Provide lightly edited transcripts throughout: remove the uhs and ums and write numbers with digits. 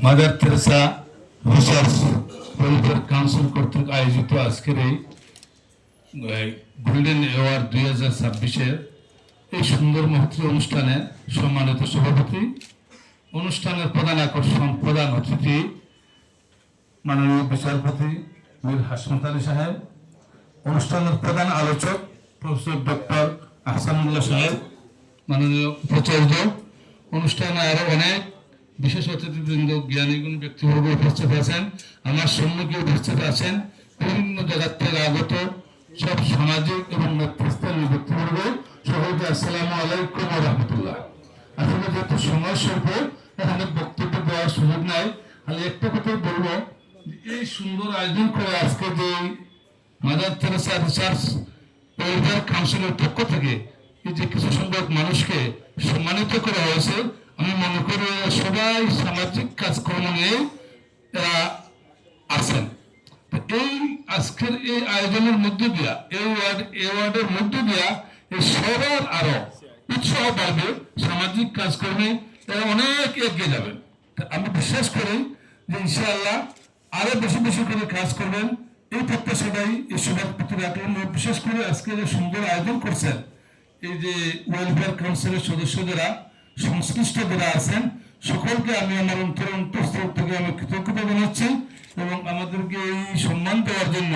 Mother Teresa research welfare council কর্তৃক আয়োজিত আজকের এই গোল্ডেন অ্যাওয়ার্ড 2026-এর এই সুন্দর মহতী অনুষ্ঠানে সম্মানিত সভাপতি, অনুষ্ঠানের প্রধান আকর্ষণ, প্রধান অতিথি মাননীয় বিচারপতি মীর হাশমত আলী সাহেব, অনুষ্ঠানের প্রধান আলোচক প্রফেসর ডক্টর আহসানুল্লাহ সাহেব, মাননীয় উপাচার্য, অনুষ্ঠানে আরো অনেক বিশেষ অতিথিবৃন্দ, জ্ঞানীগুণ ব্যক্তিবর্গ উপস্থিত আছেন, আমার সম্মুখে উপস্থিত আছেন বিভিন্ন জায়গার থেকে আগত সব সামাজিক এবং নেতৃস্থানীয় ব্যক্তিবর্গ, সবাইকে আসসালামু আলাইকুম ওয়া রাহমাতুল্লাহ। আসলে যেহেতু সময় স্বল্প, এখানে বক্তব্য দেওয়ার সুযোগ নাই, খালি একটা কথাই বলবো, এই সুন্দর আয়োজন করে আজকে যে মাদার তেরেসা রিসার্চ ওয়েলফেয়ার কাউন্সিলের পক্ষ থেকে এই যে কিছু সংখ্যক মানুষকে সম্মানিত করা হয়েছে, আমি মনে করি সবাই সামাজিক কাজকর্ম নিয়ে এরা আছেন। এই আজকের এই আয়োজনের মধ্য দিয়া, এই ওয়ার্ডের মধ্য দিয়া এই সবার আরো উৎসাহ বাড়বে, সামাজিক কাজকর্মে এরা অনেক এগিয়ে যাবেন। আমি বিশ্বাস করি যে ইনশাআল্লাহ আরো বেশি বেশি করে কাজ করবেন, এই প্রত্যাশাটাই এই সবার প্রতি রাখলাম। বিশেষ করে আজকে যে সুন্দর আয়োজন করছেন এই যে ওয়েলফেয়ার কাউন্সিলের সদস্য যারা, সংশ্লিষ্ট যারা আছেন, সকলকে আমি আমার অন্তঃস্থল থেকে আমি কৃতজ্ঞতা জানাচ্ছি এবং আমাদেরকে এই সম্মান দেওয়ার জন্য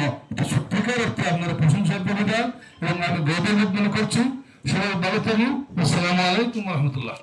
সত্যিকার অর্থে আপনারা প্রশংসা করে দেন এবং আমি গৌরব মনে করছি। সবাই ভালো থাকুন। আসসালামু আলাইকুম রহমতুল্লাহ।